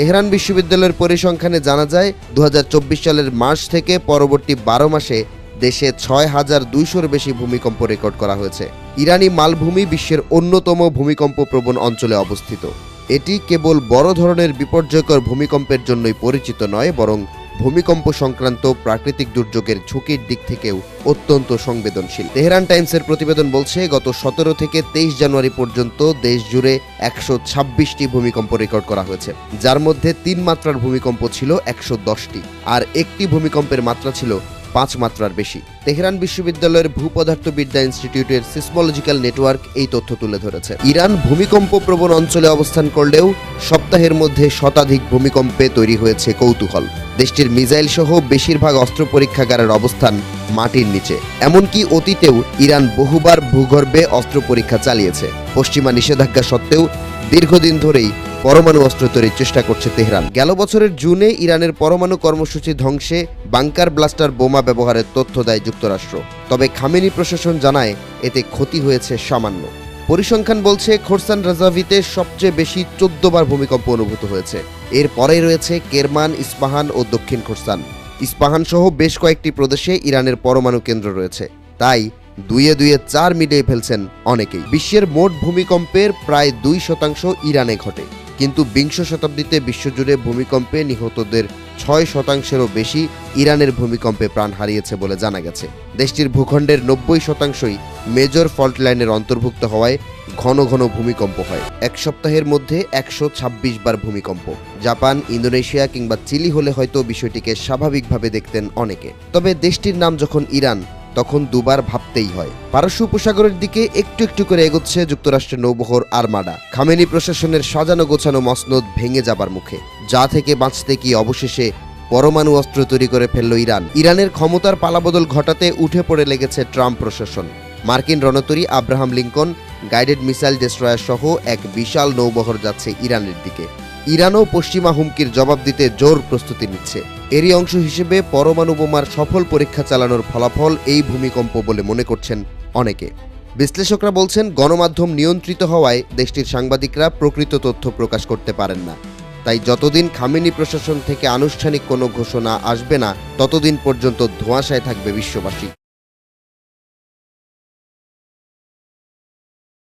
Tehran বিশ্ববিদ্যালয়ের পরিসংখ্যানে জানা যায় 2024 সালের মার্চ থেকে পরবর্তী 12 মাসে দেশে ৬,২০০-র বেশি ভূমিকম্প রেকর্ড করা হয়েছে। ইরানি মালভূমি বিশ্বের অন্যতম ভূমিকম্প প্রবণ অঞ্চলে অবস্থিত। এটি কেবল বড় ধরনের বিপর্যয়কর ভূমিকম্পের জন্যই পরিচিত নয়, বরং ভূমিকম্প সংক্রান্ত প্রাকৃতিক দুর্যোগের ঝুঁকির দিক থেকেও অত্যন্ত সংবেদনশীল। তেহরান টাইমসের প্রতিবেদন বলছে, গত 17 থেকে 23 জানুয়ারি পর্যন্ত দেশ জুড়ে 126টি ভূমিকম্প রেকর্ড করা হয়েছে, যার মধ্যে 3 মাত্রার ভূমিকম্প ছিল 110টি, আর একটি ভূমিকম্পের মাত্রা ছিল 5 মাত্রার বেশি। তেহরান বিশ্ববিদ্যালয়ের ভূপদার্থবিদ্যা ইনস্টিটিউটের সিসমোলজিক্যাল নেটওয়ার্ক এই তথ্য তুলে ধরেছে। ইরান ভূমিকম্প প্রবণ অঞ্চলে অবস্থান করলেও সপ্তাহের মধ্যে শতাধিক ভূমিকম্পে তৈরি হয়েছে কৌতূহল। দেশটির মিসাইল সহ বেশিরভাগ অস্ত্র পরীক্ষাগারের অবস্থান মাটির নিচে। এমনকি অতীতেও ইরান বহুবার ভূগর্ভে অস্ত্র পরীক্ষা চালিয়েছে। পশ্চিমা নিষেধাজ্ঞা সত্ত্বেও দীর্ঘদিন ধরেই পরমাণু অস্ত্র তৈরির চেষ্টা করছে তেহরান। গেল বছরের জুনে ইরানের পরমাণু কর্মসূচি ধ্বংসে বাংকার ব্লাস্টার বোমা ব্যবহারের তথ্য দেয় যুক্তরাষ্ট্র। তবে খামেনি প্রশাসন জানায় এতে ক্ষতি হয়েছে সামান্য। পরিসংখ্যান বলছে, খোরসান রাজাভিতে সবচেয়ে বেশি 14 বার ভূমিকম্প অনুভূত হয়েছে। এর পরেই রয়েছে কেরমান, ইস্পাহান ও দক্ষিণ খোরসান। ইস্পাহান সহ বেশ কয়েকটি প্রদেশে ইরানের পরমাণু কেন্দ্র রয়েছে, তাই দুইয়ে 4 মিলিয়ে ফেলছেন অনেকেই। বিশ্বের মোট ভূমিকম্পের প্রায় 2% ইরানে ঘটে, কিন্তু বিংশ শতাব্দীতে বিশ্বজুড়ে ভূমিকম্পে নিহতদের 6%-এরও বেশি ইরানের ভূমিকম্পে প্রাণ হারিয়েছে বলে জানা গেছে। দেশটির ভূখণ্ডের 90%ই মেজর ফল্ট লাইনের অন্তর্ভুক্ত হওয়ায় ঘন ঘন ভূমিকম্প হয়। এক সপ্তাহের মধ্যে 126 বার ভূমিকম্প। জাপান, ইন্দোনেশিয়া কিংবা চিলি হলে হয়তো বিষয়টিকে স্বাভাবিকভাবে দেখতেন অনেকে। তবে দেশটির নাম যখন ইরান, তখন দুবার ভাবতেই হয়। পারস্য উপসাগরের দিকে একটু একটু করে এগোচ্ছে যুক্তরাষ্ট্রের নৌবহর আর্মাডা। খামেনি প্রশাসনের সাজানো গোছানো মসনদ ভেঙে যাবার মুখে। যা থেকে বাঁচতে কি অবশেষে পরমাণু অস্ত্র তৈরি করে ফেলল ইরান। ইরানের ক্ষমতার পালাবদল ঘটাতে উঠে পড়ে লেগেছে ট্রাম্প প্রশাসন। মার্কিন রণতরী Abraham Lincoln, guided missile destroyer সহ এক বিশাল নৌবহর যাচ্ছে ইরানের দিকে। ইরানও পশ্চিমা হুমকির জবাব দিতে জোর প্রস্তুতি নিচ্ছে। এরই অংশ হিসেবে পরমাণু বোমার সফল পরীক্ষা চালানোর ফলাফল এই ভূমিকম্প বলে মনে করছেন অনেকে। বিশ্লেষকরা বলছেন, গণমাধ্যম নিয়ন্ত্রিত হওয়ায় দেশটির সাংবাদিকরা প্রকৃত তথ্য প্রকাশ করতে পারেন না। তাই যতদিন খামেনি প্রশাসন থেকে আনুষ্ঠানিক কোনো ঘোষণা আসবে না, ততদিন পর্যন্ত ধোঁয়াশায় থাকবে বিশ্ববাসী।